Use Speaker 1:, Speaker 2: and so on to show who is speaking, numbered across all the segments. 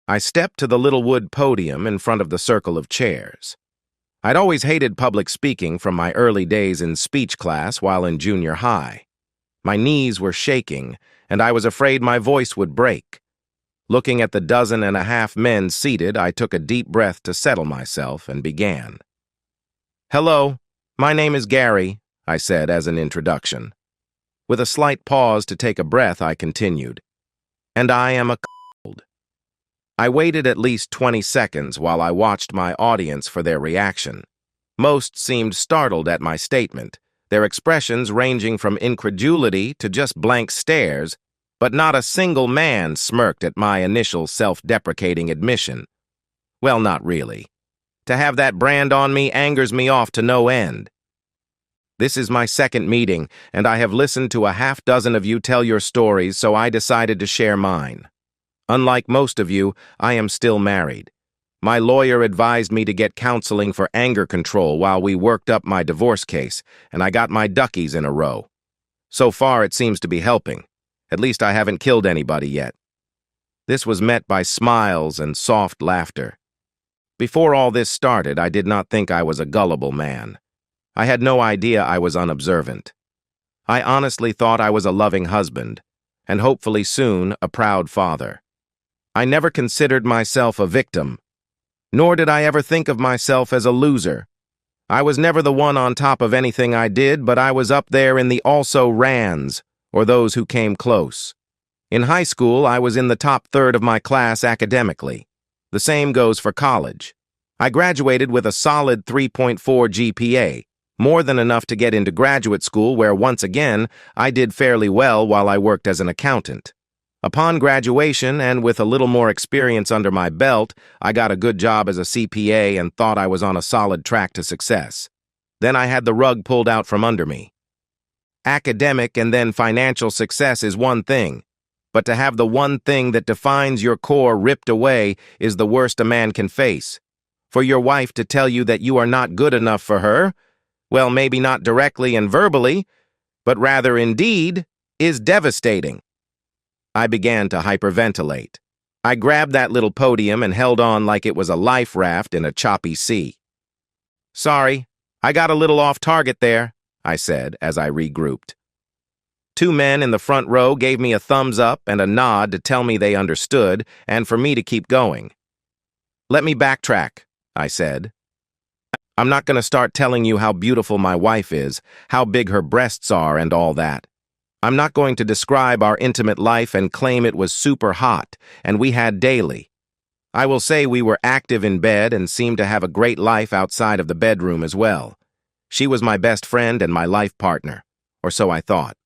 Speaker 1: I stepped to the little wood podium in front of the circle of chairs. I'd always hated public speaking from my early days in speech class while in junior high. My knees were shaking, and I was afraid my voice would break. Looking at the 12.5 men seated, I took a deep breath to settle myself and began. "Hello, my name is Gary," I said as an introduction. With a slight pause to take a breath, I continued, "And I am a cold." I waited at least 20 seconds while I watched my audience for their reaction. Most seemed startled at my statement, their expressions ranging from incredulity to just blank stares, but not a single man smirked at my initial self-deprecating admission. Well, not really. To have that brand on me angers me off to no end. This is my second meeting, and I have listened to a half dozen of you tell your stories, so I decided to share mine. Unlike most of you, I am still married. My lawyer advised me to get counseling for anger control while we worked up my divorce case, and I got my duckies in a row. So far, it seems to be helping. At least I haven't killed anybody yet. This was met by smiles and soft laughter. Before all this started, I did not think I was a gullible man. I had no idea I was unobservant. I honestly thought I was a loving husband, and hopefully soon a proud father. I never considered myself a victim, nor did I ever think of myself as a loser. I was never the one on top of anything I did, but I was up there in the also-rans, or those who came close. In high school, I was in the top third of my class academically. The same goes for college. I graduated with a solid 3.4 GPA, more than enough to get into graduate school where, once again, I did fairly well while I worked as an accountant. Upon graduation, and with a little more experience under my belt, I got a good job as a CPA and thought I was on a solid track to success. Then I had the rug pulled out from under me. Academic and then financial success is one thing, but to have the one thing that defines your core ripped away is the worst a man can face. For your wife to tell you that you are not good enough for her, well, maybe not directly and verbally, but rather in deed, is devastating. I began to hyperventilate. I grabbed that little podium and held on like it was a life raft in a choppy sea. "Sorry, I got a little off target there," I said as I regrouped. Two men in the front row gave me a thumbs up and a nod to tell me they understood and for me to keep going. "Let me backtrack," I said. "I'm not going to start telling you how beautiful my wife is, how big her breasts are, and all that. I'm not going to describe our intimate life and claim it was super hot, and we had daily. I will say we were active in bed and seemed to have a great life outside of the bedroom as well. She was my best friend and my life partner, or so I thought.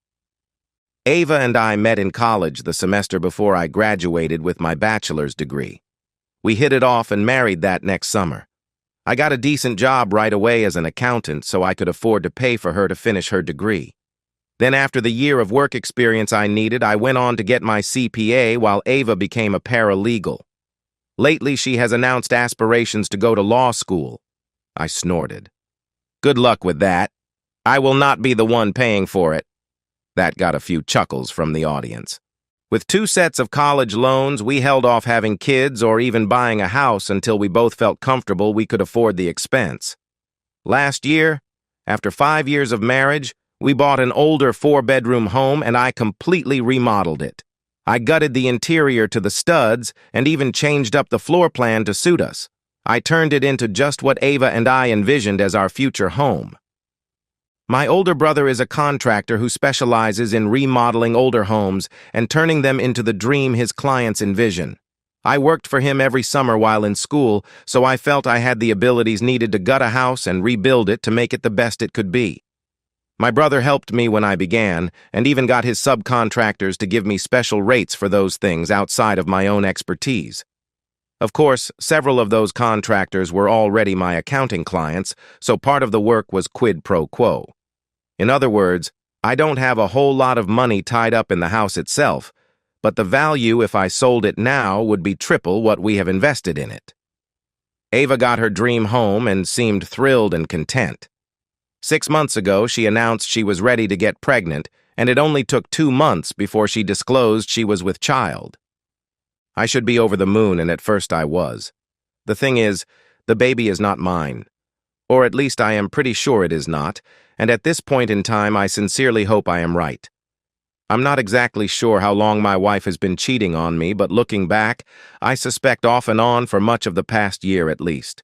Speaker 1: Ava and I met in college the semester before I graduated with my bachelor's degree. We hit it off and married that next summer. I got a decent job right away as an accountant so I could afford to pay for her to finish her degree. Then after the year of work experience I needed, I went on to get my CPA while Ava became a paralegal. Lately, she has announced aspirations to go to law school. I snorted. "Good luck with that. I will not be the one paying for it." That got a few chuckles from the audience. With 2 sets of college loans, we held off having kids or even buying a house until we both felt comfortable we could afford the expense. Last year, after 5 years of marriage, we bought an older 4-bedroom home and I completely remodeled it. I gutted the interior to the studs and even changed up the floor plan to suit us. I turned it into just what Ava and I envisioned as our future home. My older brother is a contractor who specializes in remodeling older homes and turning them into the dream his clients envision. I worked for him every summer while in school, so I felt I had the abilities needed to gut a house and rebuild it to make it the best it could be. My brother helped me when I began, and even got his subcontractors to give me special rates for those things outside of my own expertise. Of course, several of those contractors were already my accounting clients, so part of the work was quid pro quo. In other words, I don't have a whole lot of money tied up in the house itself, but the value if I sold it now would be triple what we have invested in it. Ava got her dream home and seemed thrilled and content. 6 months ago, she announced she was ready to get pregnant, and it only took 2 months before she disclosed she was with child. I should be over the moon, and at first I was. The thing is, the baby is not mine. Or at least I am pretty sure it is not, and at this point in time I sincerely hope I am right. I'm not exactly sure how long my wife has been cheating on me, but looking back, I suspect off and on for much of the past year at least.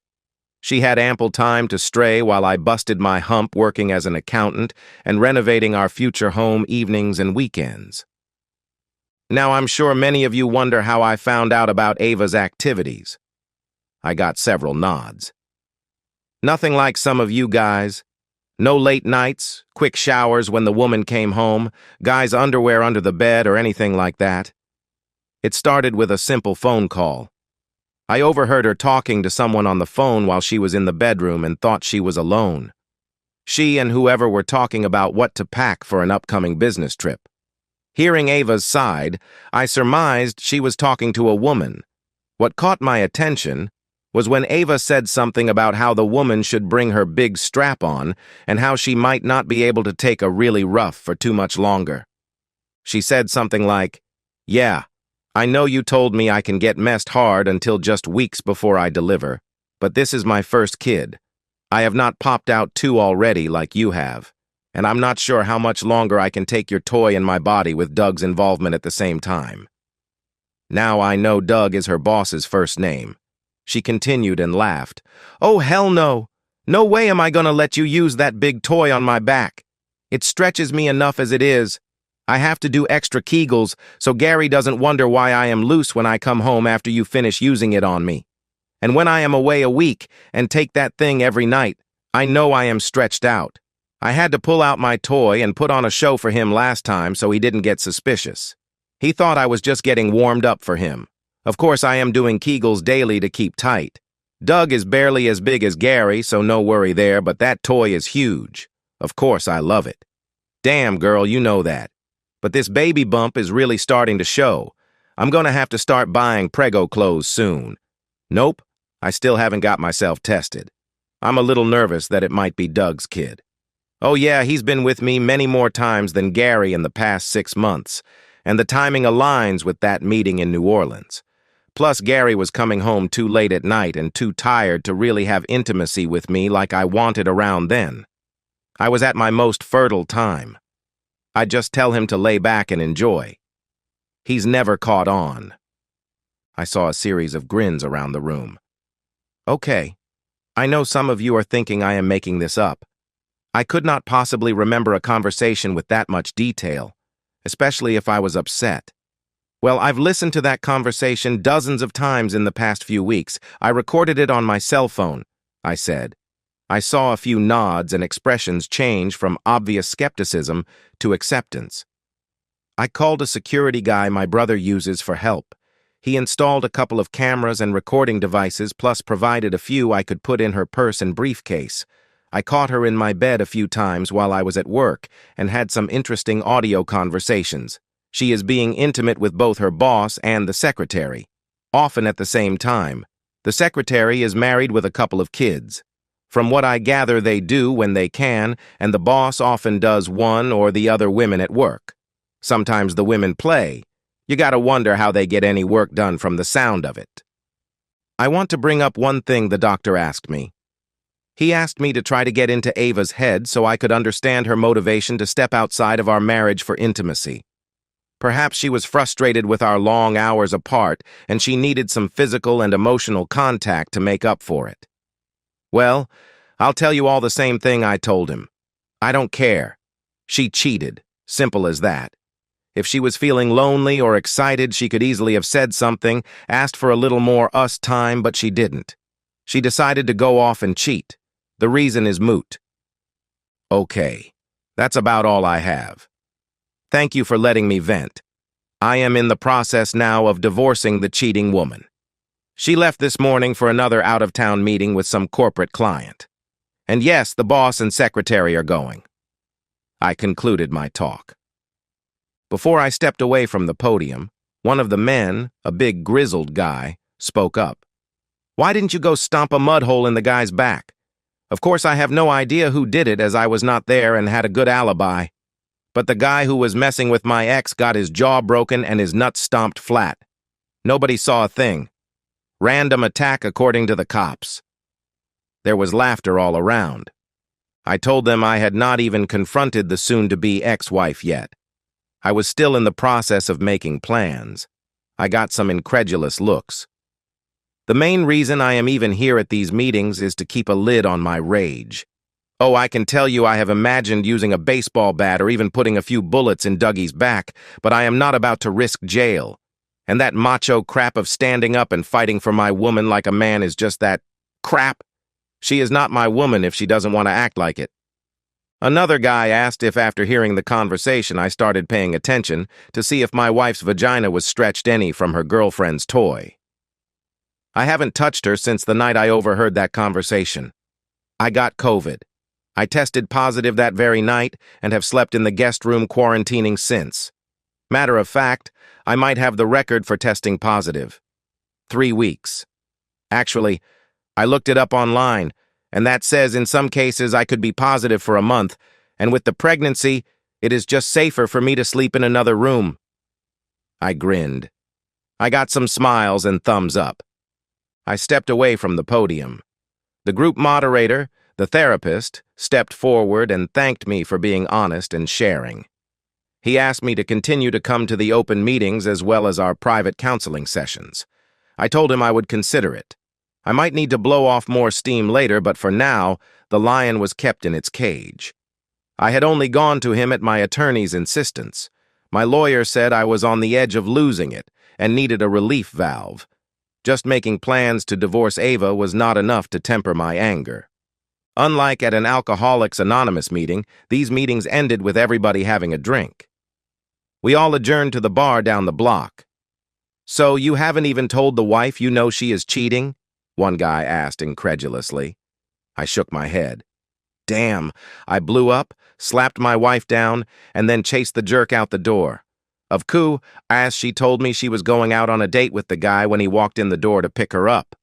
Speaker 1: She had ample time to stray while I busted my hump working as an accountant and renovating our future home evenings and weekends. Now I'm sure many of you wonder how I found out about Ava's activities. I got several nods. Nothing like some of you guys. No late nights, quick showers when the woman came home, guys' underwear under the bed or anything like that. It started with a simple phone call. I overheard her talking to someone on the phone while she was in the bedroom and thought she was alone. She and whoever were talking about what to pack for an upcoming business trip. Hearing Ava's side, I surmised she was talking to a woman. What caught my attention was when Ava said something about how the woman should bring her big strap on and how she might not be able to take a really rough for too much longer. She said something like, "Yeah, I know you told me I can get messed hard until just weeks before I deliver, but this is my first kid. I have not popped out two already like you have, and I'm not sure how much longer I can take your toy in my body with Doug's involvement at the same time." Now I know Doug is her boss's first name. She continued and laughed. "Oh, hell no. No way am I gonna let you use that big toy on my back. It stretches me enough as it is. I have to do extra Kegels so Gary doesn't wonder why I am loose when I come home after you finish using it on me. And when I am away a week and take that thing every night, I know I am stretched out. I had to pull out my toy and put on a show for him last time so he didn't get suspicious. He thought I was just getting warmed up for him. Of course, I am doing Kegels daily to keep tight. Doug is barely as big as Gary, so no worry there, but that toy is huge. Of course, I love it. Damn, girl, you know that. But this baby bump is really starting to show. I'm gonna have to start buying prego clothes soon. Nope, I still haven't got myself tested. I'm a little nervous that it might be Doug's kid. Oh yeah, he's been with me many more times than Gary in the past 6 months, and the timing aligns with that meeting in New Orleans. Plus, Gary was coming home too late at night and too tired to really have intimacy with me like I wanted around then. I was at my most fertile time. I'd just tell him to lay back and enjoy. He's never caught on. I saw a series of grins around the room. Okay, I know some of you are thinking I am making this up. I could not possibly remember a conversation with that much detail, especially if I was upset. Well, I've listened to that conversation dozens of times in the past few weeks. I recorded it on my cell phone, I said. I saw a few nods and expressions change from obvious skepticism to acceptance. I called a security guy my brother uses for help. He installed a couple of cameras and recording devices, plus provided a few I could put in her purse and briefcase. I caught her in my bed a few times while I was at work and had some interesting audio conversations. She is being intimate with both her boss and the secretary, often at the same time. The secretary is married with a couple of kids. From what I gather, they do when they can, and the boss often does one or the other women at work. Sometimes the women play. You gotta wonder how they get any work done from the sound of it. I want to bring up one thing the doctor asked me. He asked me to try to get into Ava's head so I could understand her motivation to step outside of our marriage for intimacy. Perhaps she was frustrated with our long hours apart, and she needed some physical and emotional contact to make up for it. Well, I'll tell you all the same thing I told him. I don't care. She cheated. Simple as that. If she was feeling lonely or excited, she could easily have said something, asked for a little more us time, but she didn't. She decided to go off and cheat. The reason is moot. Okay, that's about all I have. Thank you for letting me vent. I am in the process now of divorcing the cheating woman. She left this morning for another out-of-town meeting with some corporate client. And yes, the boss and secretary are going. I concluded my talk. Before I stepped away from the podium, one of the men, a big grizzled guy, spoke up. Why didn't you go stomp a mud hole in the guy's back? Of course, I have no idea who did it as I was not there and had a good alibi. But the guy who was messing with my ex got his jaw broken and his nuts stomped flat. Nobody saw a thing. Random attack according to the cops. There was laughter all around. I told them I had not even confronted the soon-to-be ex-wife yet. I was still in the process of making plans. I got some incredulous looks. The main reason I am even here at these meetings is to keep a lid on my rage. Oh, I can tell you I have imagined using a baseball bat or even putting a few bullets in Dougie's back, but I am not about to risk jail. And that macho crap of standing up and fighting for my woman like a man is just that crap. She is not my woman if she doesn't want to act like it. Another guy asked if after hearing the conversation I started paying attention to see if my wife's vagina was stretched any from her girlfriend's toy. I haven't touched her since the night I overheard that conversation. I got COVID. I tested positive that very night and have slept in the guest room quarantining since. Matter of fact, I might have the record for testing positive. 3 weeks. Actually, I looked it up online, and that says in some cases I could be positive for a month, and with the pregnancy, it is just safer for me to sleep in another room. I grinned. I got some smiles and thumbs up. I stepped away from the podium. The group moderator, the therapist, stepped forward and thanked me for being honest and sharing. He asked me to continue to come to the open meetings as well as our private counseling sessions. I told him I would consider it. I might need to blow off more steam later, but for now, the lion was kept in its cage. I had only gone to him at my attorney's insistence. My lawyer said I was on the edge of losing it and needed a relief valve. Just making plans to divorce Ava was not enough to temper my anger. Unlike at an Alcoholics Anonymous meeting, these meetings ended with everybody having a drink. We all adjourned to the bar down the block. "So you haven't even told the wife you know she is cheating?" one guy asked incredulously. I shook my head. Damn, I blew up, slapped my wife down, and then chased the jerk out the door. Of course, as she told me she was going out on a date with the guy when he walked in the door to pick her up.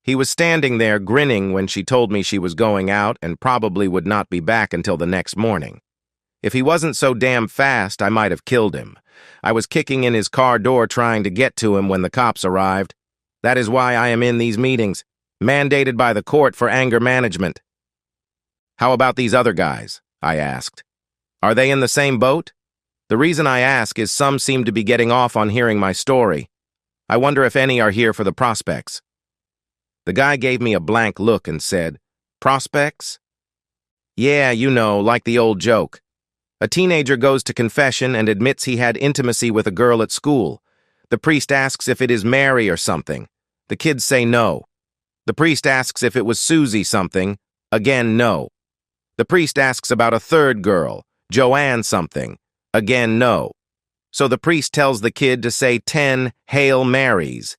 Speaker 1: He was standing there grinning when she told me she was going out and probably would not be back until the next morning. If he wasn't so damn fast, I might have killed him. I was kicking in his car door trying to get to him when the cops arrived. That is why I am in these meetings, mandated by the court for anger management. "How about these other guys?" I asked. "Are they in the same boat?" The reason I ask is some seem to be getting off on hearing my story. I wonder if any are here for the prospects. The guy gave me a blank look and said, "Prospects?" "Yeah, you know, like the old joke. A teenager goes to confession and admits he had intimacy with a girl at school. The priest asks if it is Mary or something. The kids say no. The priest asks if it was Susie something. Again, no. The priest asks about a third girl, Joanne something. Again, no. So the priest tells the kid to say 10 Hail Marys.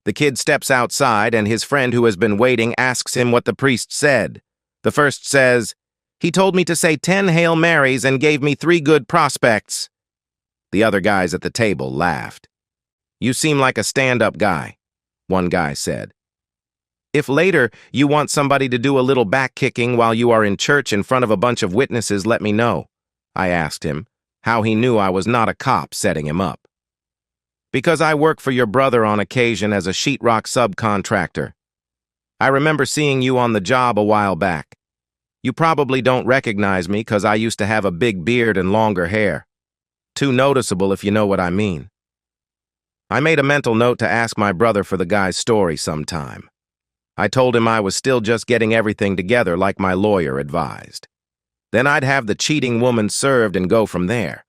Speaker 1: The kid steps outside and his friend who has been waiting asks him what the priest said. The first says, "He told me to say 10 Hail Marys and gave me 3 good prospects." The other guys at the table laughed. "You seem like a stand-up guy," one guy said. "If later you want somebody to do a little back-kicking while you are in church in front of a bunch of witnesses, let me know," I asked him, how he knew I was not a cop setting him up. "Because I work for your brother on occasion as a sheetrock subcontractor. I remember seeing you on the job a while back. You probably don't recognize me because I used to have a big beard and longer hair. Too noticeable if you know what I mean." I made a mental note to ask my brother for the guy's story sometime. I told him I was still just getting everything together like my lawyer advised. Then I'd have the cheating woman served and go from there.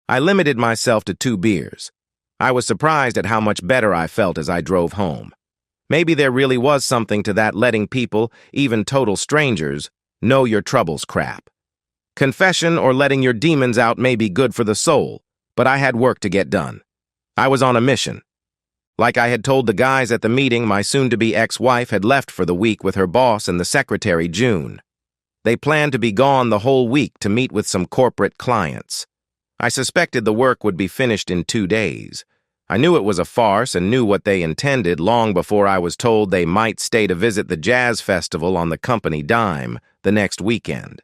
Speaker 1: I limited myself to 2 beers. I was surprised at how much better I felt as I drove home. Maybe there really was something to that letting people, even total strangers, know your troubles crap. Confession or letting your demons out may be good for the soul, but I had work to get done. I was on a mission. Like I had told the guys at the meeting, my soon-to-be ex-wife had left for the week with her boss and the secretary, June. They planned to be gone the whole week to meet with some corporate clients. I suspected the work would be finished in 2 days. I knew it was a farce and knew what they intended long before I was told they might stay to visit the jazz festival on the company dime the next weekend.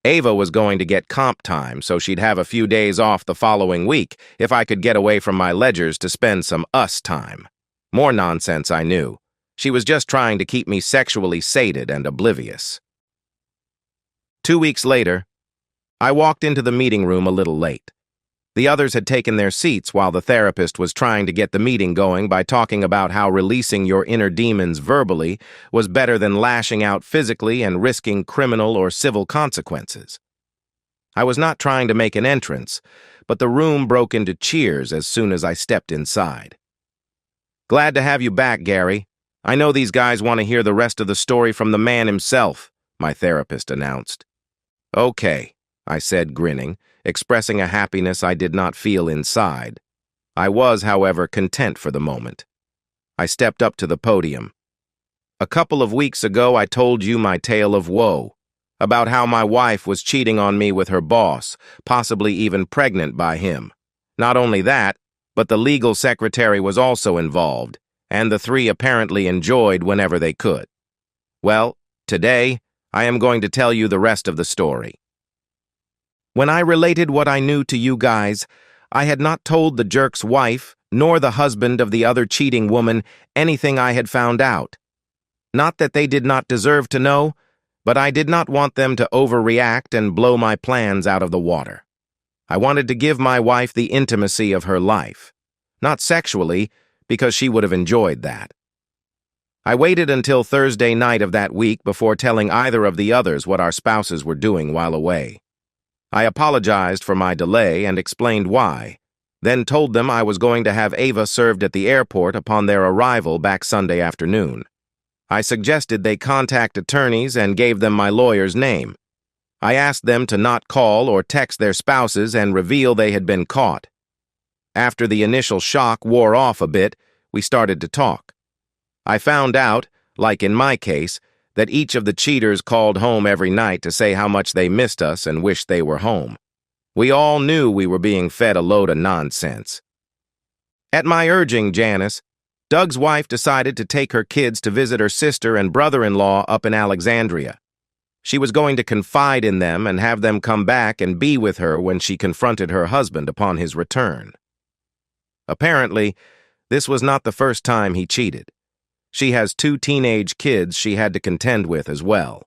Speaker 1: Ava was going to get comp time, so she'd have a few days off the following week if I could get away from my ledgers to spend some us time. More nonsense, I knew. She was just trying to keep me sexually sated and oblivious. 2 weeks later, I walked into the meeting room a little late. The others had taken their seats while the therapist was trying to get the meeting going by talking about how releasing your inner demons verbally was better than lashing out physically and risking criminal or civil consequences. I was not trying to make an entrance, but the room broke into cheers as soon as I stepped inside. "Glad to have you back, Gary. I know these guys want to hear the rest of the story from the man himself," my therapist announced. "Okay," I said, grinning, expressing a happiness I did not feel inside. I was, however, content for the moment. I stepped up to the podium. "A couple of weeks ago, I told you my tale of woe, about how my wife was cheating on me with her boss, possibly even pregnant by him. Not only that, but the legal secretary was also involved, and the three apparently enjoyed whenever they could. Well, today, I am going to tell you the rest of the story. When I related what I knew to you guys, I had not told the jerk's wife, nor the husband of the other cheating woman, anything I had found out. Not that they did not deserve to know, but I did not want them to overreact and blow my plans out of the water. I wanted to give my wife the intimacy of her life. Not sexually, because she would have enjoyed that. I waited until Thursday night of that week before telling either of the others what our spouses were doing while away. I apologized for my delay and explained why, then told them I was going to have Ava served at the airport upon their arrival back Sunday afternoon. I suggested they contact attorneys and gave them my lawyer's name. I asked them to not call or text their spouses and reveal they had been caught. After the initial shock wore off a bit, we started to talk. I found out, like in my case, that each of the cheaters called home every night to say how much they missed us and wished they were home. We all knew we were being fed a load of nonsense. At my urging, Janice, Doug's wife decided to take her kids to visit her sister and brother-in-law up in Alexandria. She was going to confide in them and have them come back and be with her when she confronted her husband upon his return. Apparently, this was not the first time he cheated. She has 2 teenage kids she had to contend with as well.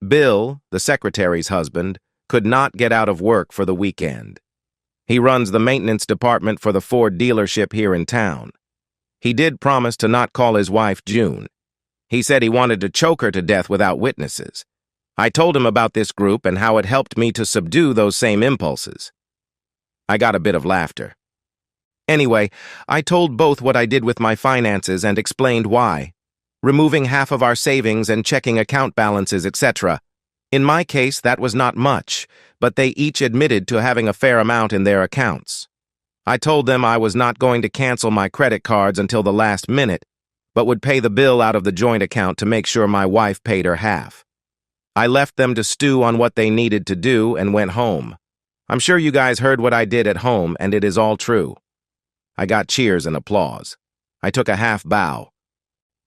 Speaker 1: Bill, the secretary's husband, could not get out of work for the weekend. He runs the maintenance department for the Ford dealership here in town. He did promise to not call his wife June. He said he wanted to choke her to death without witnesses. I told him about this group and how it helped me to subdue those same impulses. I got a bit of laughter. Anyway, I told both what I did with my finances and explained why. Removing half of our savings and checking account balances, etc. In my case, that was not much, but they each admitted to having a fair amount in their accounts. I told them I was not going to cancel my credit cards until the last minute, but would pay the bill out of the joint account to make sure my wife paid her half. I left them to stew on what they needed to do and went home. I'm sure you guys heard what I did at home, and it is all true. I got cheers and applause. I took a half bow.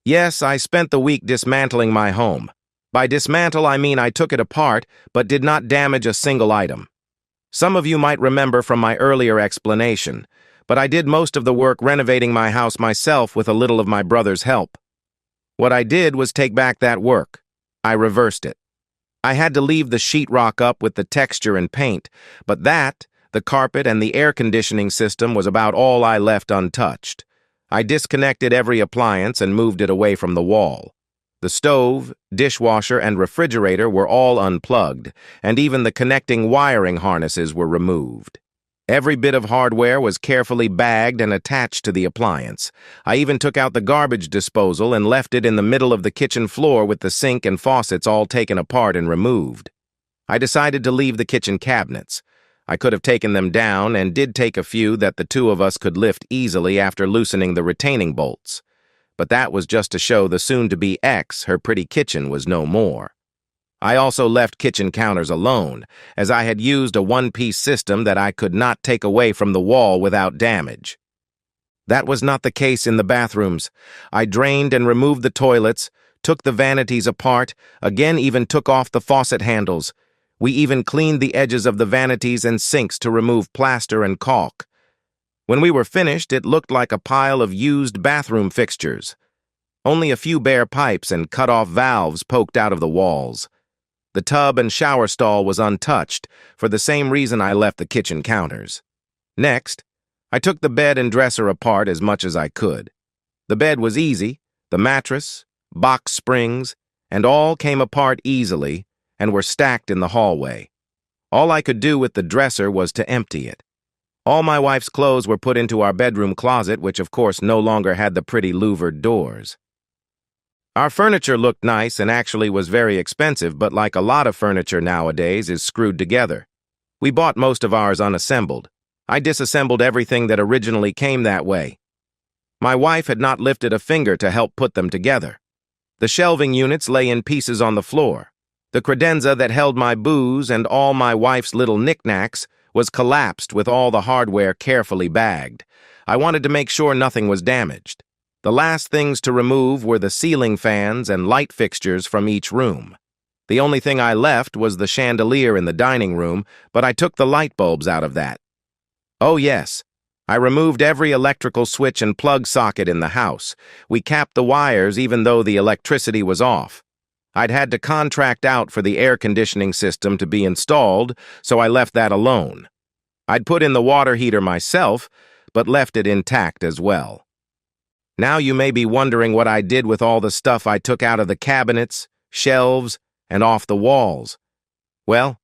Speaker 1: Yes, I spent the week dismantling my home. By dismantle, I mean I took it apart, but did not damage a single item. Some of you might remember from my earlier explanation, but I did most of the work renovating my house myself with a little of my brother's help. What I did was take back that work. I reversed it. I had to leave the sheetrock up with the texture and paint, but that, the carpet, and the air conditioning system was about all I left untouched. I disconnected every appliance and moved it away from the wall. The stove, dishwasher, and refrigerator were all unplugged, and even the connecting wiring harnesses were removed. Every bit of hardware was carefully bagged and attached to the appliance. I even took out the garbage disposal and left it in the middle of the kitchen floor with the sink and faucets all taken apart and removed. I decided to leave the kitchen cabinets. I could have taken them down and did take a few that the 2 of us could lift easily after loosening the retaining bolts. But that was just to show the soon-to-be ex her pretty kitchen was no more. I also left kitchen counters alone, as I had used a one-piece system that I could not take away from the wall without damage. That was not the case in the bathrooms. I drained and removed the toilets, took the vanities apart, again even took off the faucet handles. We even cleaned the edges of the vanities and sinks to remove plaster and caulk. When we were finished, it looked like a pile of used bathroom fixtures. Only a few bare pipes and cut-off valves poked out of the walls. The tub and shower stall was untouched, for the same reason I left the kitchen counters. Next, I took the bed and dresser apart as much as I could. The bed was easy, the mattress, box springs, and all came apart easily and were stacked in the hallway. All I could do with the dresser was to empty it. All my wife's clothes were put into our bedroom closet, which of course no longer had the pretty louvered doors. Our furniture looked nice and actually was very expensive, but like a lot of furniture nowadays is screwed together. We bought most of ours unassembled. I disassembled everything that originally came that way. My wife had not lifted a finger to help put them together. The shelving units lay in pieces on the floor. The credenza that held my booze and all my wife's little knickknacks was collapsed with all the hardware carefully bagged. I wanted to make sure nothing was damaged. The last things to remove were the ceiling fans and light fixtures from each room. The only thing I left was the chandelier in the dining room, but I took the light bulbs out of that. Oh yes, I removed every electrical switch and plug socket in the house. We capped the wires even though the electricity was off. I'd had to contract out for the air conditioning system to be installed, so I left that alone. I'd put in the water heater myself, but left it intact as well. Now you may be wondering what I did with all the stuff I took out of the cabinets, shelves, and off the walls. Well,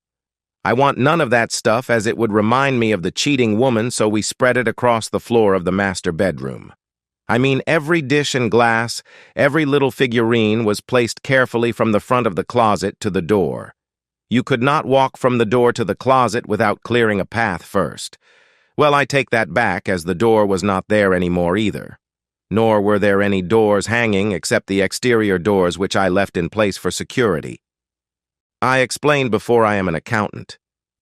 Speaker 1: I want none of that stuff as it would remind me of the cheating woman, so we spread it across the floor of the master bedroom. I mean, every dish and glass, every little figurine was placed carefully from the front of the closet to the door. You could not walk from the door to the closet without clearing a path first. Well, I take that back, as the door was not there anymore either. Nor were there any doors hanging except the exterior doors which I left in place for security. I explained before I am an accountant.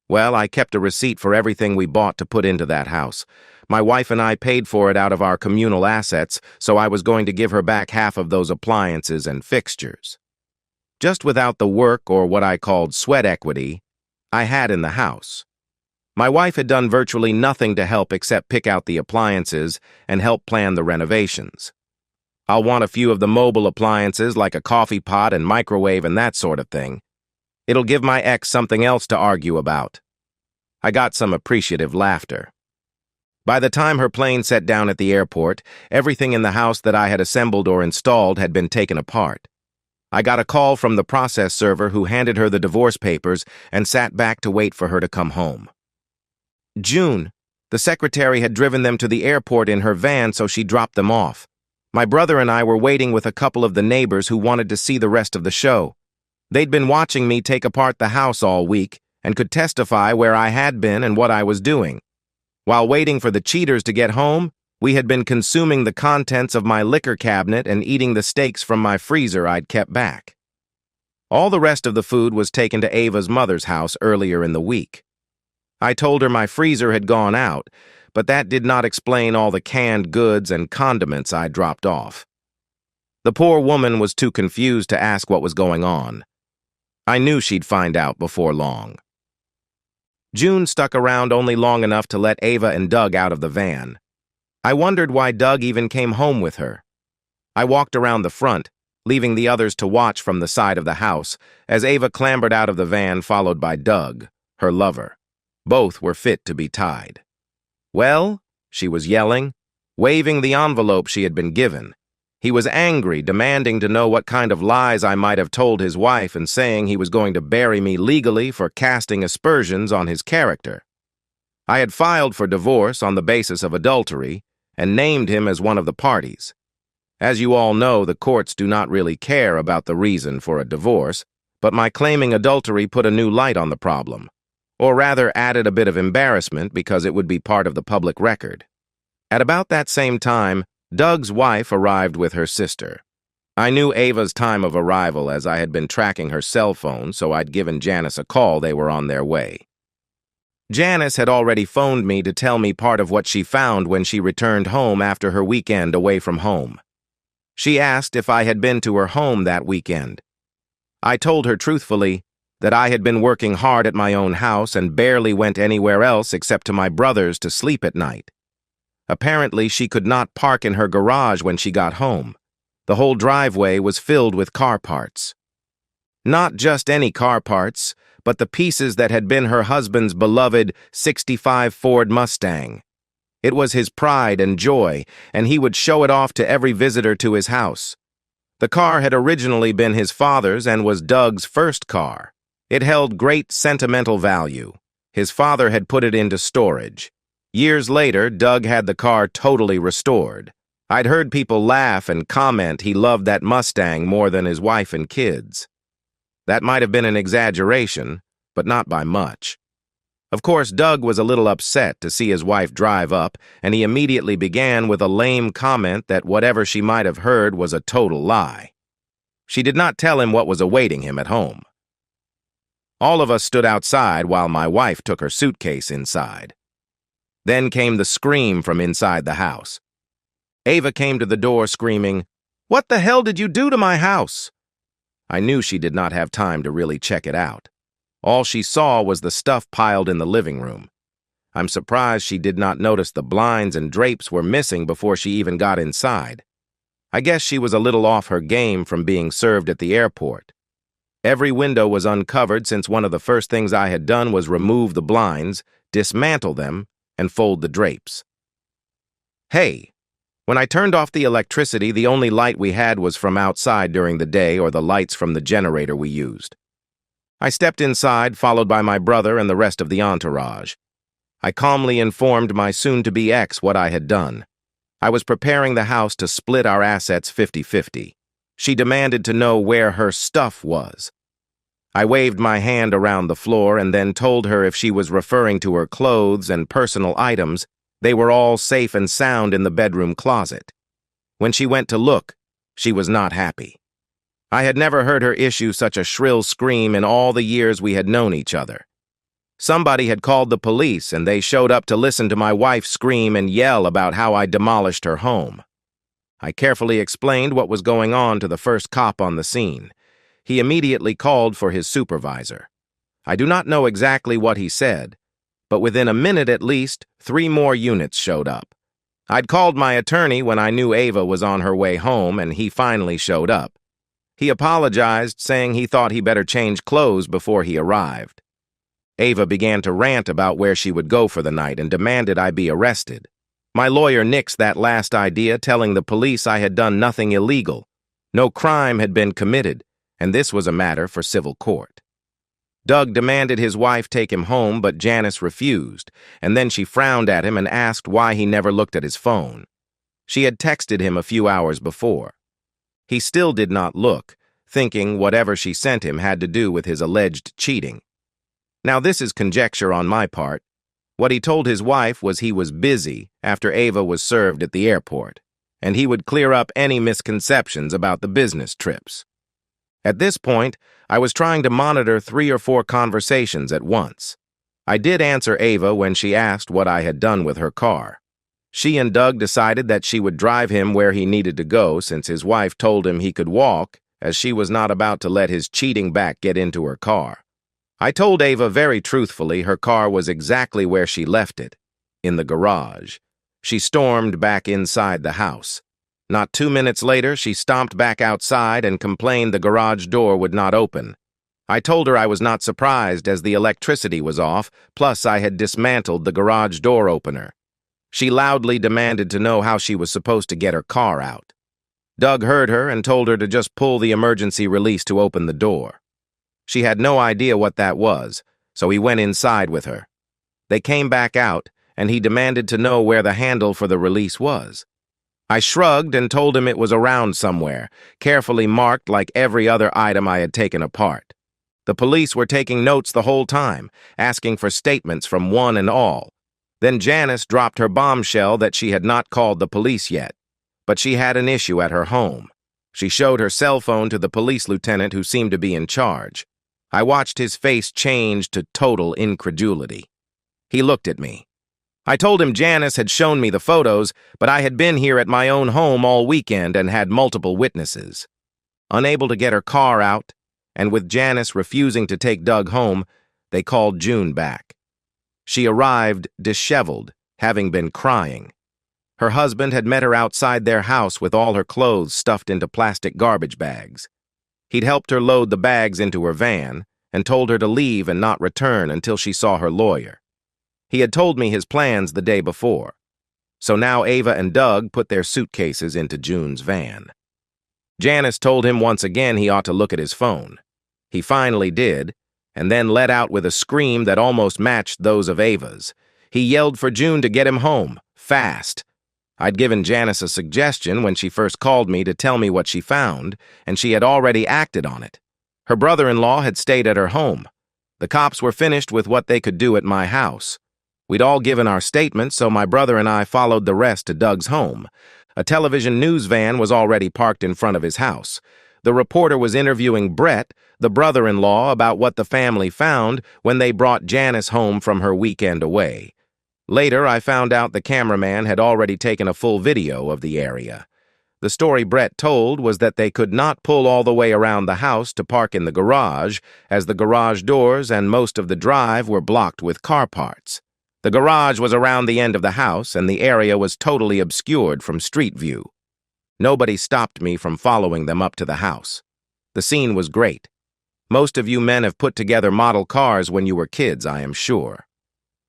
Speaker 1: Well, I kept a receipt for everything we bought to put into that house. My wife and I paid for it out of our communal assets, so I was going to give her back half of those appliances and fixtures. Just without the work, or what I called sweat equity, I had in the house. My wife had done virtually nothing to help except pick out the appliances and help plan the renovations. I'll want a few of the mobile appliances like a coffee pot and microwave and that sort of thing. It'll give my ex something else to argue about. I got some appreciative laughter. By the time her plane set down at the airport, everything in the house that I had assembled or installed had been taken apart. I got a call from the process server who handed her the divorce papers and sat back to wait for her to come home. June, the secretary had driven them to the airport in her van, so she dropped them off. My brother and I were waiting with a couple of the neighbors who wanted to see the rest of the show. They'd been watching me take apart the house all week and could testify where I had been and what I was doing. While waiting for the cheaters to get home, we had been consuming the contents of my liquor cabinet and eating the steaks from my freezer I'd kept back. All the rest of the food was taken to Ava's mother's house earlier in the week. I told her my freezer had gone out, but that did not explain all the canned goods and condiments I dropped off. The poor woman was too confused to ask what was going on. I knew she'd find out before long. June stuck around only long enough to let Ava and Doug out of the van. I wondered why Doug even came home with her. I walked around the front, leaving the others to watch from the side of the house, as Ava clambered out of the van followed by Doug, her lover. Both were fit to be tied. "Well," she was yelling, waving the envelope she had been given. He was angry, demanding to know what kind of lies I might have told his wife and saying he was going to bury me legally for casting aspersions on his character. I had filed for divorce on the basis of adultery and named him as one of the parties. As you all know, the courts do not really care about the reason for a divorce, but my claiming adultery put a new light on the problem, or rather added a bit of embarrassment because it would be part of the public record. At about that same time, Doug's wife arrived with her sister. I knew Ava's time of arrival as I had been tracking her cell phone, so I'd given Janice a call they were on their way. Janice had already phoned me to tell me part of what she found when she returned home after her weekend away from home. She asked if I had been to her home that weekend. I told her truthfully, that I had been working hard at my own house and barely went anywhere else except to my brother's to sleep at night. Apparently, she could not park in her garage when she got home. The whole driveway was filled with car parts. Not just any car parts, but the pieces that had been her husband's beloved '65 Ford Mustang. It was his pride and joy, and he would show it off to every visitor to his house. The car had originally been his father's and was Doug's first car. It held great sentimental value. His father had put it into storage. Years later, Doug had the car totally restored. I'd heard people laugh and comment he loved that Mustang more than his wife and kids. That might have been an exaggeration, but not by much. Of course, Doug was a little upset to see his wife drive up, and he immediately began with a lame comment that whatever she might have heard was a total lie. She did not tell him what was awaiting him at home. All of us stood outside while my wife took her suitcase inside. Then came the scream from inside the house. Ava came to the door screaming, "What the hell did you do to my house?" I knew she did not have time to really check it out. All she saw was the stuff piled in the living room. I'm surprised she did not notice the blinds and drapes were missing before she even got inside. I guess she was a little off her game from being served at the airport. Every window was uncovered since one of the first things I had done was remove the blinds, dismantle them, and fold the drapes. Hey, when I turned off the electricity, the only light we had was from outside during the day or the lights from the generator we used. I stepped inside, followed by my brother and the rest of the entourage. I calmly informed my soon-to-be ex what I had done. I was preparing the house to split our assets 50-50. She demanded to know where her stuff was. I waved my hand around the floor and then told her if she was referring to her clothes and personal items, they were all safe and sound in the bedroom closet. When she went to look, she was not happy. I had never heard her issue such a shrill scream in all the years we had known each other. Somebody had called the police, and they showed up to listen to my wife scream and yell about how I demolished her home. I carefully explained what was going on to the first cop on the scene. He immediately called for his supervisor. I do not know exactly what he said, but within a minute at least, 3 more units showed up. I'd called my attorney when I knew Ava was on her way home, and he finally showed up. He apologized, saying he thought he better change clothes before he arrived. Ava began to rant about where she would go for the night and demanded I be arrested. My lawyer nixed that last idea, telling the police I had done nothing illegal. No crime had been committed, and this was a matter for civil court. Doug demanded his wife take him home, but Janice refused, and then she frowned at him and asked why he never looked at his phone. She had texted him a few hours before. He still did not look, thinking whatever she sent him had to do with his alleged cheating. Now this is conjecture on my part. What he told his wife was he was busy after Ava was served at the airport, and he would clear up any misconceptions about the business trips. At this point, I was trying to monitor 3 or 4 conversations at once. I did answer Ava when she asked what I had done with her car. She and Doug decided that she would drive him where he needed to go since his wife told him he could walk, as she was not about to let his cheating back get into her car. I told Ava very truthfully her car was exactly where she left it, in the garage. She stormed back inside the house. Not 2 minutes later, she stomped back outside and complained the garage door would not open. I told her I was not surprised as the electricity was off, plus I had dismantled the garage door opener. She loudly demanded to know how she was supposed to get her car out. Doug heard her and told her to just pull the emergency release to open the door. She had no idea what that was, so he went inside with her. They came back out, and he demanded to know where the handle for the release was. I shrugged and told him it was around somewhere, carefully marked like every other item I had taken apart. The police were taking notes the whole time, asking for statements from one and all. Then Janice dropped her bombshell that she had not called the police yet, but she had an issue at her home. She showed her cell phone to the police lieutenant who seemed to be in charge. I watched his face change to total incredulity. He looked at me. I told him Janice had shown me the photos, but I had been here at my own home all weekend and had multiple witnesses. Unable to get her car out, and with Janice refusing to take Doug home, they called June back. She arrived disheveled, having been crying. Her husband had met her outside their house with all her clothes stuffed into plastic garbage bags. He'd helped her load the bags into her van and told her to leave and not return until she saw her lawyer. He had told me his plans the day before. So now Ava and Doug put their suitcases into June's van. Janice told him once again he ought to look at his phone. He finally did, and then let out with a scream that almost matched those of Ava's. He yelled for June to get him home, fast. I'd given Janice a suggestion when she first called me to tell me what she found, and she had already acted on it. Her brother-in-law had stayed at her home. The cops were finished with what they could do at my house. We'd all given our statements, so my brother and I followed the rest to Doug's home. A television news van was already parked in front of his house. The reporter was interviewing Brett, the brother-in-law, about what the family found when they brought Janice home from her weekend away. Later, I found out the cameraman had already taken a full video of the area. The story Brett told was that they could not pull all the way around the house to park in the garage, as the garage doors and most of the drive were blocked with car parts. The garage was around the end of the house, and the area was totally obscured from street view. Nobody stopped me from following them up to the house. The scene was great. Most of you men have put together model cars when you were kids, I am sure.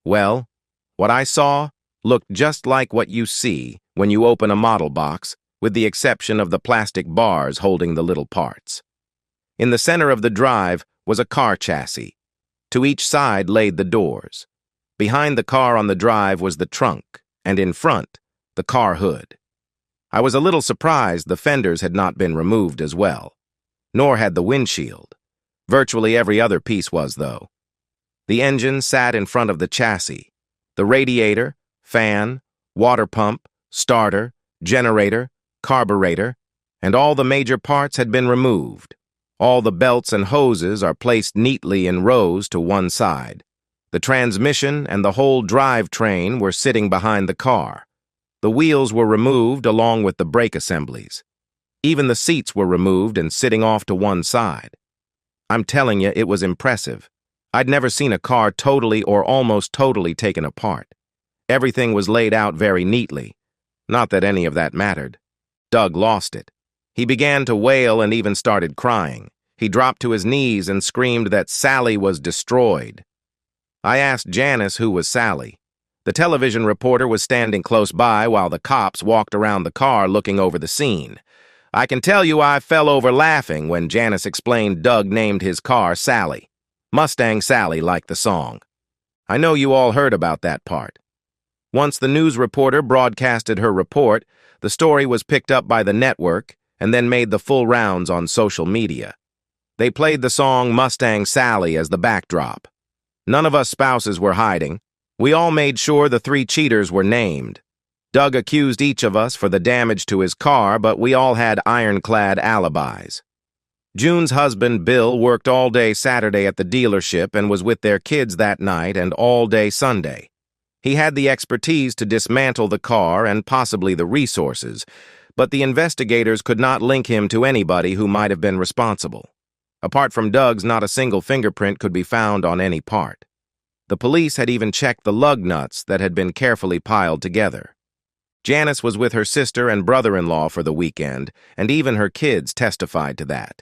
Speaker 1: Well, what I saw looked just like what you see when you open a model box, with the exception of the plastic bars holding the little parts. In the center of the drive was a car chassis. To each side laid the doors. Behind the car on the drive was the trunk, and in front, the car hood. I was a little surprised the fenders had not been removed as well, nor had the windshield. Virtually every other piece was, though. The engine sat in front of the chassis. The radiator, fan, water pump, starter, generator, carburetor, and all the major parts had been removed. All the belts and hoses are placed neatly in rows to one side. The transmission and the whole drivetrain were sitting behind the car. The wheels were removed along with the brake assemblies. Even the seats were removed and sitting off to one side. I'm telling you, it was impressive. I'd never seen a car totally or almost totally taken apart. Everything was laid out very neatly. Not that any of that mattered. Doug lost it. He began to wail and even started crying. He dropped to his knees and screamed that Sally was destroyed. I asked Janice who was Sally. The television reporter was standing close by while the cops walked around the car looking over the scene. I can tell you I fell over laughing when Janice explained Doug named his car Sally. Mustang Sally, like the song. I know you all heard about that part. Once the news reporter broadcasted her report, the story was picked up by the network and then made the full rounds on social media. They played the song Mustang Sally as the backdrop. None of us spouses were hiding. We all made sure the 3 cheaters were named. Doug accused each of us for the damage to his car, but we all had ironclad alibis. June's husband, Bill, worked all day Saturday at the dealership and was with their kids that night and all day Sunday. He had the expertise to dismantle the car and possibly the resources, but the investigators could not link him to anybody who might have been responsible. Apart from Doug's, not a single fingerprint could be found on any part. The police had even checked the lug nuts that had been carefully piled together. Janice was with her sister and brother-in-law for the weekend, and even her kids testified to that.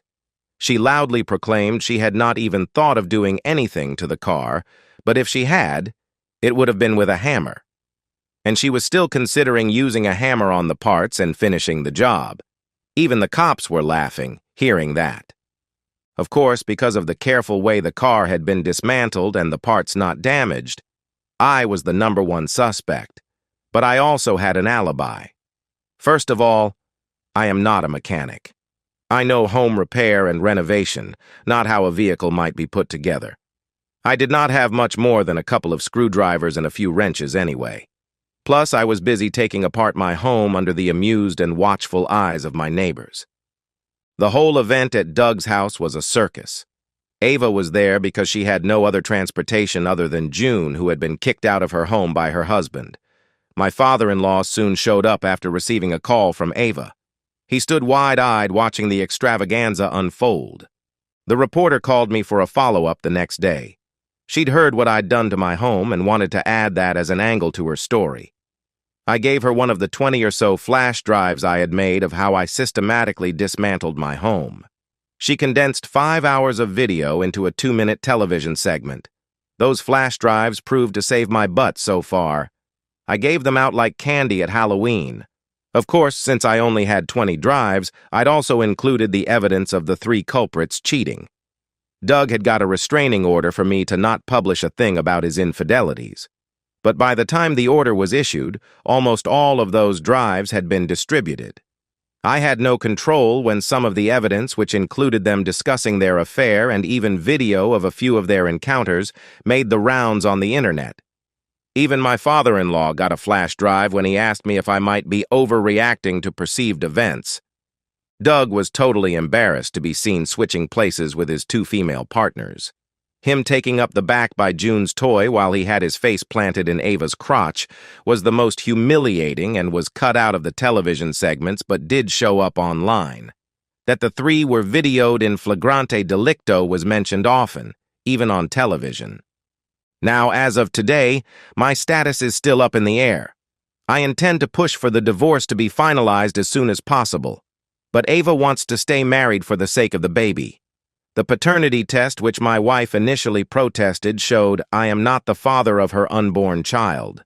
Speaker 1: She loudly proclaimed she had not even thought of doing anything to the car, but if she had, it would have been with a hammer. And she was still considering using a hammer on the parts and finishing the job. Even the cops were laughing, hearing that. Of course, because of the careful way the car had been dismantled and the parts not damaged, I was the #1 suspect, but I also had an alibi. First of all, I am not a mechanic. I know home repair and renovation, not how a vehicle might be put together. I did not have much more than a couple of screwdrivers and a few wrenches anyway. Plus, I was busy taking apart my home under the amused and watchful eyes of my neighbors. The whole event at Doug's house was a circus. Ava was there because she had no other transportation other than June, who had been kicked out of her home by her husband. My father-in-law soon showed up after receiving a call from Ava. He stood wide-eyed watching the extravaganza unfold. The reporter called me for a follow-up the next day. She'd heard what I'd done to my home and wanted to add that as an angle to her story. I gave her one of the 20 or so flash drives I had made of how I systematically dismantled my home. She condensed 5 hours of video into a 2-minute television segment. Those flash drives proved to save my butt so far. I gave them out like candy at Halloween. Of course, since I only had 20 drives, I'd also included the evidence of the 3 culprits cheating. Doug had got a restraining order for me to not publish a thing about his infidelities. But by the time the order was issued, almost all of those drives had been distributed. I had no control when some of the evidence, which included them discussing their affair and even video of a few of their encounters, made the rounds on the internet. Even my father-in-law got a flash drive when he asked me if I might be overreacting to perceived events. Doug was totally embarrassed to be seen switching places with his 2 female partners. Him taking up the back by June's toy while he had his face planted in Ava's crotch was the most humiliating and was cut out of the television segments but did show up online. That the 3 were videoed in flagrante delicto was mentioned often, even on television. Now, as of today, my status is still up in the air. I intend to push for the divorce to be finalized as soon as possible, but Ava wants to stay married for the sake of the baby. The paternity test, which my wife initially protested, showed I am not the father of her unborn child.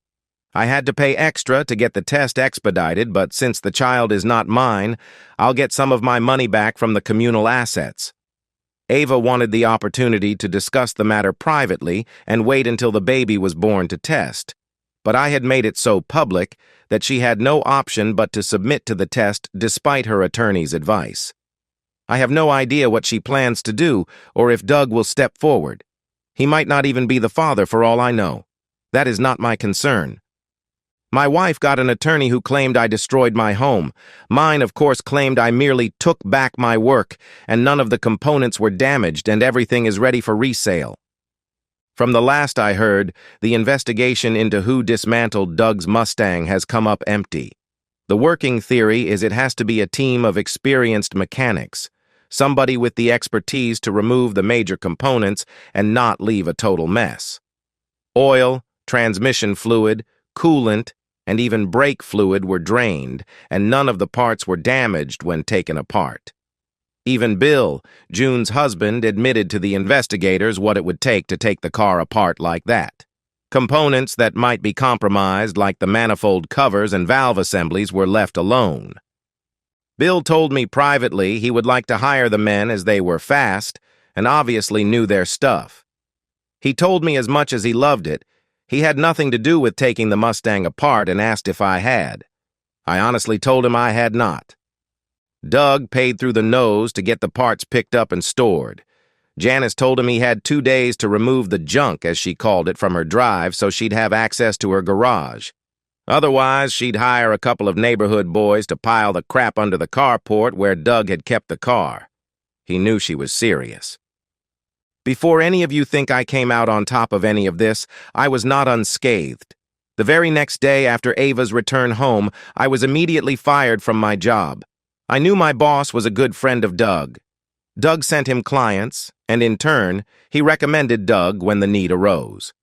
Speaker 1: I had to pay extra to get the test expedited, but since the child is not mine, I'll get some of my money back from the communal assets. Ava wanted the opportunity to discuss the matter privately and wait until the baby was born to test, but I had made it so public that she had no option but to submit to the test despite her attorney's advice. I have no idea what she plans to do or if Doug will step forward. He might not even be the father for all I know. That is not my concern. My wife got an attorney who claimed I destroyed my home. Mine, of course, claimed I merely took back my work and none of the components were damaged and everything is ready for resale. From the last I heard, the investigation into who dismantled Doug's Mustang has come up empty. The working theory is it has to be a team of experienced mechanics, somebody with the expertise to remove the major components and not leave a total mess. Oil, transmission fluid, coolant, and even brake fluid were drained, and none of the parts were damaged when taken apart. Even Bill, June's husband, admitted to the investigators what it would take to take the car apart like that. Components that might be compromised, like the manifold covers and valve assemblies, were left alone. Bill told me privately he would like to hire the men as they were fast and obviously knew their stuff. He told me as much as he loved it, he had nothing to do with taking the Mustang apart and asked if I had. I honestly told him I had not. Doug paid through the nose to get the parts picked up and stored. Janice told him he had 2 days to remove the junk, as she called it, from her drive so she'd have access to her garage. Otherwise, she'd hire a couple of neighborhood boys to pile the crap under the carport where Doug had kept the car. He knew she was serious. Before any of you think I came out on top of any of this, I was not unscathed. The very next day after Ava's return home, I was immediately fired from my job. I knew my boss was a good friend of Doug. Doug sent him clients, and in turn, he recommended Doug when the need arose.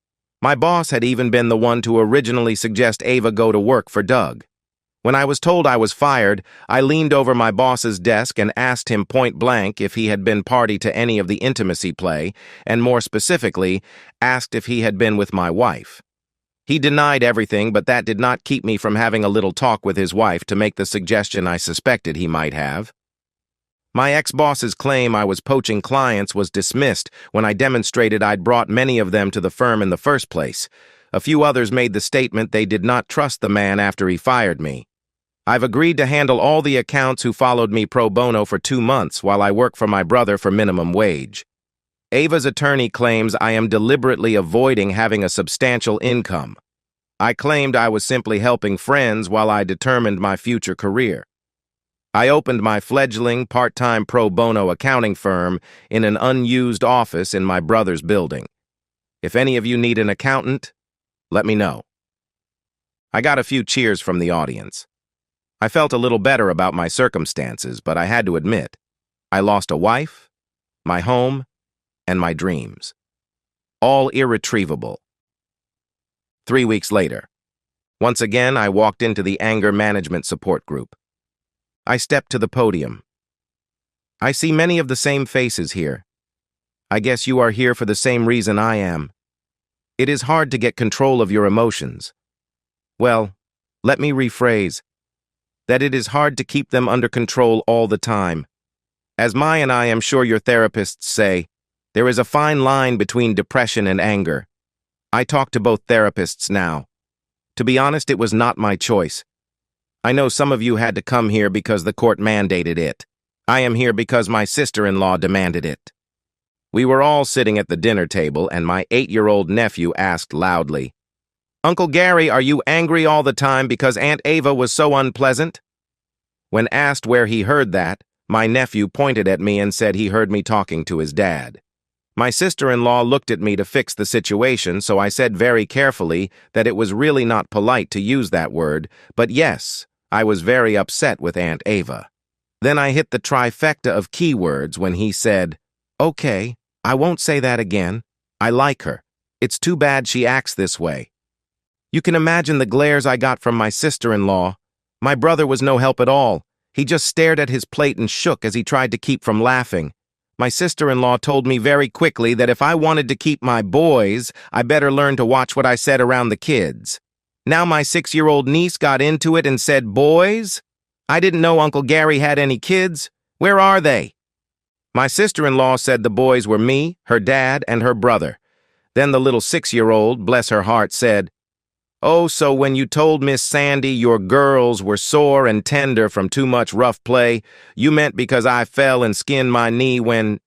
Speaker 1: My boss had even been the one to originally suggest Ava go to work for Doug. When I was told I was fired, I leaned over my boss's desk and asked him point blank if he had been party to any of the intimacy play, and more specifically, asked if he had been with my wife. He denied everything, but that did not keep me from having a little talk with his wife to make the suggestion I suspected he might have. My ex-boss's claim I was poaching clients was dismissed when I demonstrated I'd brought many of them to the firm in the first place. A few others made the statement they did not trust the man after he fired me. I've agreed to handle all the accounts who followed me pro bono for 2 months while I work for my brother for minimum wage. Ava's attorney claims I am deliberately avoiding having a substantial income. I claimed I was simply helping friends while I determined my future career. I opened my fledgling part-time pro bono accounting firm in an unused office in my brother's building. If any of you need an accountant, let me know. I got a few cheers from the audience. I felt a little better about my circumstances, but I had to admit, I lost a wife, my home, and my dreams. All irretrievable. 3 weeks later, once again, I walked into the anger management support group. I stepped to the podium. I see many of the same faces here. I guess you are here for the same reason I am. It is hard to get control of your emotions. Well, let me rephrase. That it is hard to keep them under control all the time. As Mai and I am sure your therapists say, there is a fine line between depression and anger. I talk to both therapists now. To be honest, it was not my choice. I know some of you had to come here because the court mandated it. I am here because my sister-in-law demanded it. We were all sitting at the dinner table, and my 8-year-old nephew asked loudly, "Uncle Gary, are you angry all the time because Aunt Ava was so unpleasant?" When asked where he heard that, my nephew pointed at me and said he heard me talking to his dad. My sister-in-law looked at me to fix the situation, so I said very carefully that it was really not polite to use that word, but yes, I was very upset with Aunt Ava. Then I hit the trifecta of keywords when he said, "Okay, I won't say that again. I like her. It's too bad she acts this way." You can imagine the glares I got from my sister-in-law. My brother was no help at all. He just stared at his plate and shook as he tried to keep from laughing. My sister-in-law told me very quickly that if I wanted to keep my boys, I better learn to watch what I said around the kids. Now my 6-year-old niece got into it and said, "Boys? I didn't know Uncle Gary had any kids. Where are they?" My sister-in-law said the boys were me, her dad, and her brother. Then the little 6-year-old, bless her heart, said, "Oh, so when you told Miss Sandy your girls were sore and tender from too much rough play, you meant because I fell and skinned my knee when—"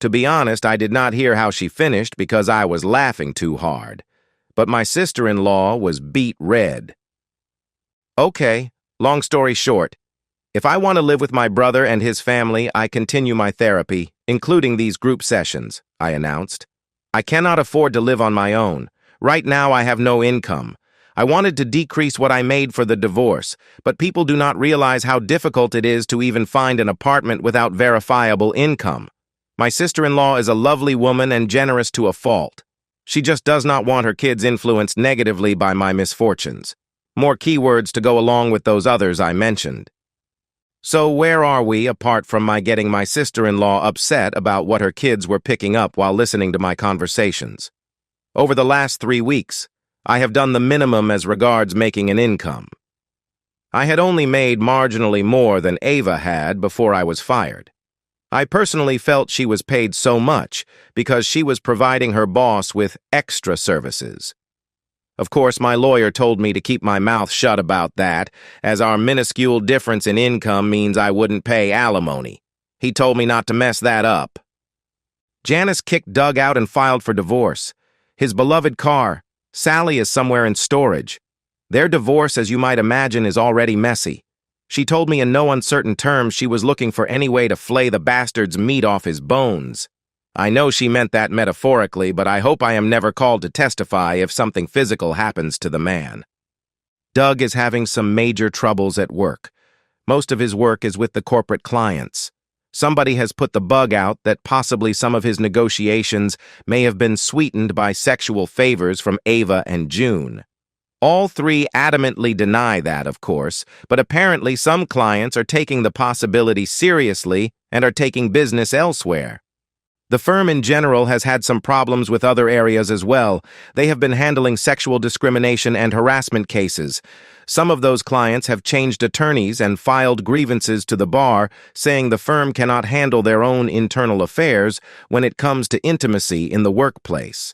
Speaker 1: To be honest, I did not hear how she finished because I was laughing too hard. But my sister-in-law was beet red. Okay, long story short, if I want to live with my brother and his family, I continue my therapy, including these group sessions, I announced. I cannot afford to live on my own. Right now, I have no income. I wanted to decrease what I made for the divorce, but people do not realize how difficult it is to even find an apartment without verifiable income. My sister-in-law is a lovely woman and generous to a fault. She just does not want her kids influenced negatively by my misfortunes. More keywords to go along with those others I mentioned. So where are we, apart from my getting my sister-in-law upset about what her kids were picking up while listening to my conversations? Over the last 3 weeks, I have done the minimum as regards making an income. I had only made marginally more than Ava had before I was fired. I personally felt she was paid so much because she was providing her boss with extra services. Of course, my lawyer told me to keep my mouth shut about that, as our minuscule difference in income means I wouldn't pay alimony. He told me not to mess that up. Janice kicked Doug out and filed for divorce. His beloved car, Sally, is somewhere in storage. Their divorce, as you might imagine, is already messy. She told me in no uncertain terms she was looking for any way to flay the bastard's meat off his bones. I know she meant that metaphorically, but I hope I am never called to testify if something physical happens to the man. Doug is having some major troubles at work. Most of his work is with the corporate clients. Somebody has put the bug out that possibly some of his negotiations may have been sweetened by sexual favors from Ava and June. All three adamantly deny that, of course, but apparently some clients are taking the possibility seriously and are taking business elsewhere. The firm in general has had some problems with other areas as well. They have been handling sexual discrimination and harassment cases. Some of those clients have changed attorneys and filed grievances to the bar, saying the firm cannot handle their own internal affairs when it comes to intimacy in the workplace.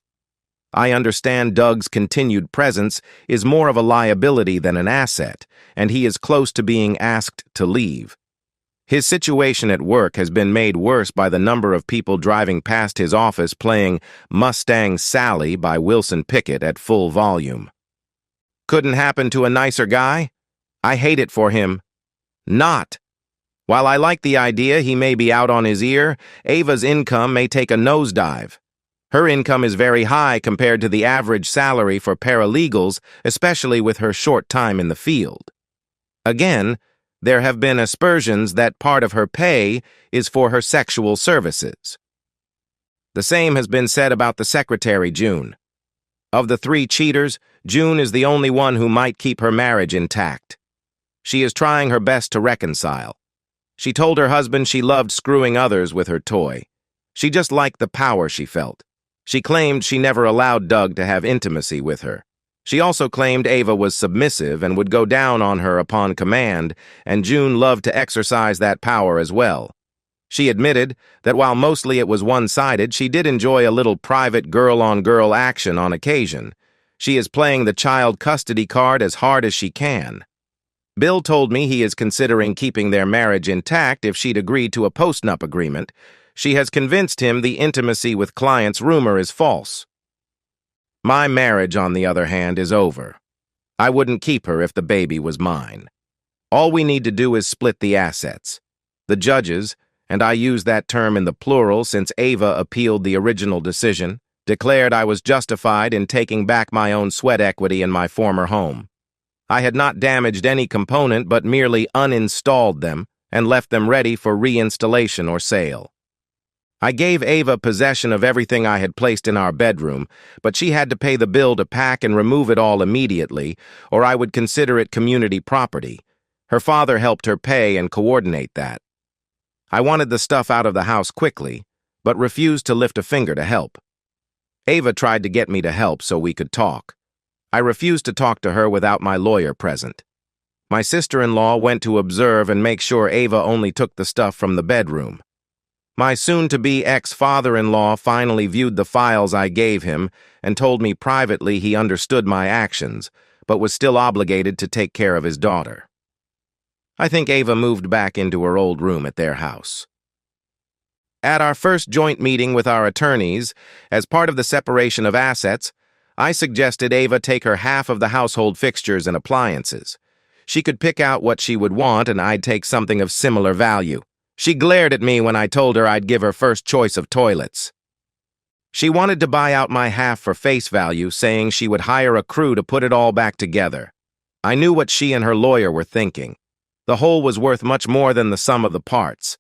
Speaker 1: I understand Doug's continued presence is more of a liability than an asset, and he is close to being asked to leave. His situation at work has been made worse by the number of people driving past his office playing Mustang Sally by Wilson Pickett at full volume. Couldn't happen to a nicer guy? I hate it for him. Not. While I like the idea he may be out on his ear, Ava's income may take a nosedive. Her income is very high compared to the average salary for paralegals, especially with her short time in the field. Again, there have been aspersions that part of her pay is for her sexual services. The same has been said about the secretary, June. Of the three cheaters, June is the only one who might keep her marriage intact. She is trying her best to reconcile. She told her husband she loved screwing others with her toy. She just liked the power she felt. She claimed she never allowed Doug to have intimacy with her. She also claimed Ava was submissive and would go down on her upon command, and June loved to exercise that power as well. She admitted that while mostly it was one-sided, she did enjoy a little private girl-on-girl action on occasion. She is playing the child custody card as hard as she can. Bill told me he is considering keeping their marriage intact if she'd agreed to a postnup agreement. She has convinced him the intimacy with clients rumor is false. My marriage, on the other hand, is over. I wouldn't keep her if the baby was mine. All we need to do is split the assets. The judges, and I use that term in the plural since Ava appealed the original decision, declared I was justified in taking back my own sweat equity in my former home. I had not damaged any component but merely uninstalled them and left them ready for reinstallation or sale. I gave Ava possession of everything I had placed in our bedroom, but she had to pay the bill to pack and remove it all immediately, or I would consider it community property. Her father helped her pay and coordinate that. I wanted the stuff out of the house quickly, but refused to lift a finger to help. Ava tried to get me to help so we could talk. I refused to talk to her without my lawyer present. My sister-in-law went to observe and make sure Ava only took the stuff from the bedroom. My soon-to-be ex-father-in-law finally viewed the files I gave him and told me privately he understood my actions, but was still obligated to take care of his daughter. I think Ava moved back into her old room at their house. At our first joint meeting with our attorneys, as part of the separation of assets, I suggested Ava take her half of the household fixtures and appliances. She could pick out what she would want and I'd take something of similar value. She glared at me when I told her I'd give her first choice of toilets. She wanted to buy out my half for face value, saying she would hire a crew to put it all back together. I knew what she and her lawyer were thinking. The whole was worth much more than the sum of the parts.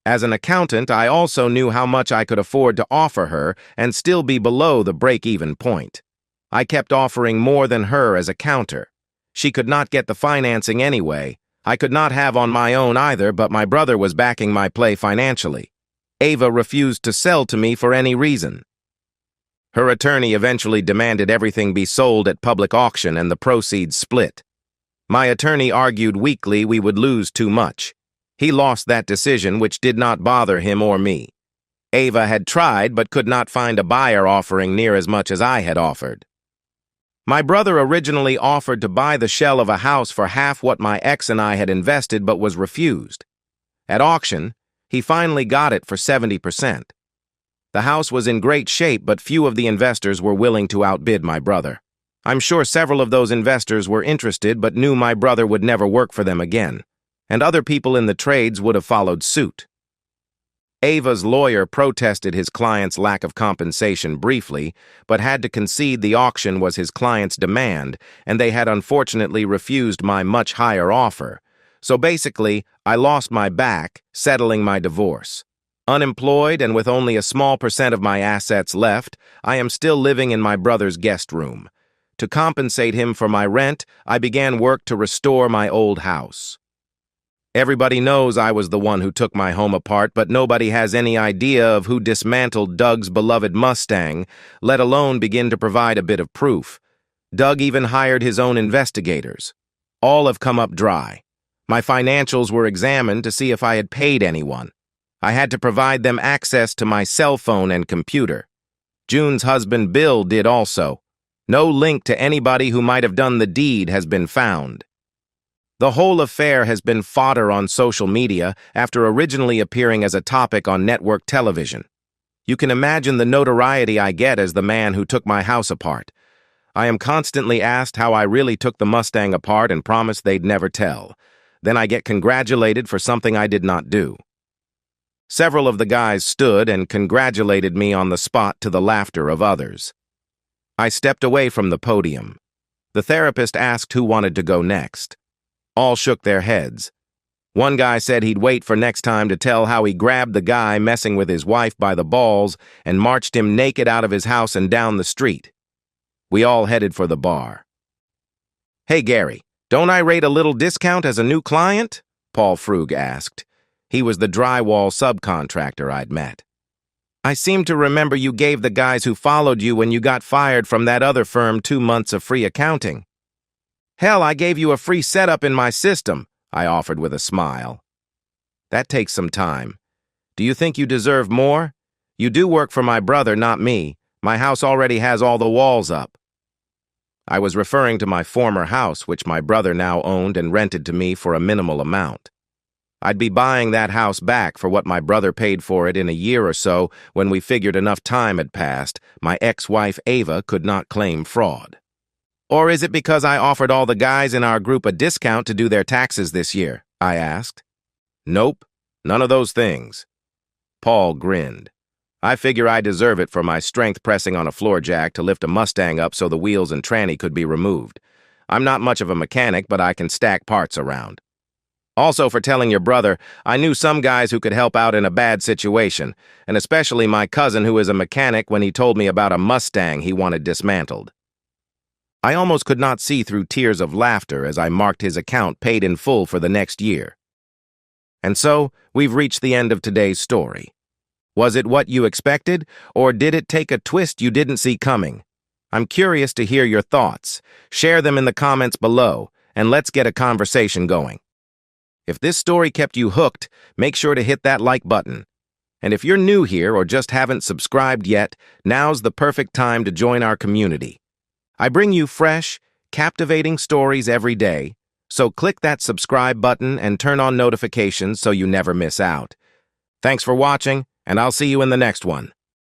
Speaker 1: As an accountant, I also knew how much I could afford to offer her and still be below the break-even point. I kept offering more than her as a counter. She could not get the financing anyway. I could not have on my own either, but my brother was backing my play financially. Ava refused to sell to me for any reason. Her attorney eventually demanded everything be sold at public auction and the proceeds split. My attorney argued weakly we would lose too much. He lost that decision, which did not bother him or me. Ava had tried but could not find a buyer offering near as much as I had offered. My brother originally offered to buy the shell of a house for half what my ex and I had invested but was refused. At auction, he finally got it for 70%. The house was in great shape, but few of the investors were willing to outbid my brother. I'm sure several of those investors were interested but knew my brother would never work for them again, and other people in the trades would have followed suit. Ava's lawyer protested his client's lack of compensation briefly, but had to concede the auction was his client's demand, and they had unfortunately refused my much higher offer. So basically, I lost my back, settling my divorce. Unemployed and with only a small percent of my assets left, I am still living in my brother's guest room. To compensate him for my rent, I began work to restore my old house. Everybody knows I was the one who took my home apart, but nobody has any idea of who dismantled Doug's beloved Mustang, let alone begin to provide a bit of proof. Doug even hired his own investigators. All have come up dry. My financials were examined to see if I had paid anyone. I had to provide them access to my cell phone and computer. June's husband Bill did also. No link to anybody who might have done the deed has been found. The whole affair has been fodder on social media after originally appearing as a topic on network television. You can imagine the notoriety I get as the man who took my house apart. I am constantly asked how I really took the Mustang apart and promised they'd never tell. Then I get congratulated for something I did not do. Several of the guys stood and congratulated me on the spot to the laughter of others. I stepped away from the podium. The therapist asked who wanted to go next. All shook their heads. One guy said he'd wait for next time to tell how he grabbed the guy messing with his wife by the balls and marched him naked out of his house and down the street. We all headed for the bar. "Hey, Gary, don't I rate a little discount as a new client?" Paul Frug asked. He was the drywall subcontractor I'd met. "I seem to remember you gave the guys who followed you when you got fired from that other firm 2 months of free accounting." "Hell, I gave you a free setup in my system," I offered with a smile. "That takes some time. Do you think you deserve more? You do work for my brother, not me. My house already has all the walls up." I was referring to my former house, which my brother now owned and rented to me for a minimal amount. I'd be buying that house back for what my brother paid for it in a year or so when we figured enough time had passed. My ex-wife Ava could not claim fraud. "Or is it because I offered all the guys in our group a discount to do their taxes this year?" I asked. "Nope, none of those things." Paul grinned. "I figure I deserve it for my strength pressing on a floor jack to lift a Mustang up so the wheels and tranny could be removed. I'm not much of a mechanic, but I can stack parts around. Also for telling your brother, I knew some guys who could help out in a bad situation, and especially my cousin who is a mechanic when he told me about a Mustang he wanted dismantled." I almost could not see through tears of laughter as I marked his account paid in full for the next year. And so, we've reached the end of today's story. Was it what you expected, or did it take a twist you didn't see coming? I'm curious to hear your thoughts. Share them in the comments below, and let's get a conversation going. If this story kept you hooked, make sure to hit that like button. And if you're new here or just haven't subscribed yet, now's the perfect time to join our community. I bring you fresh, captivating stories every day, so click that subscribe button and turn on notifications so you never miss out. Thanks for watching, and I'll see you in the next one.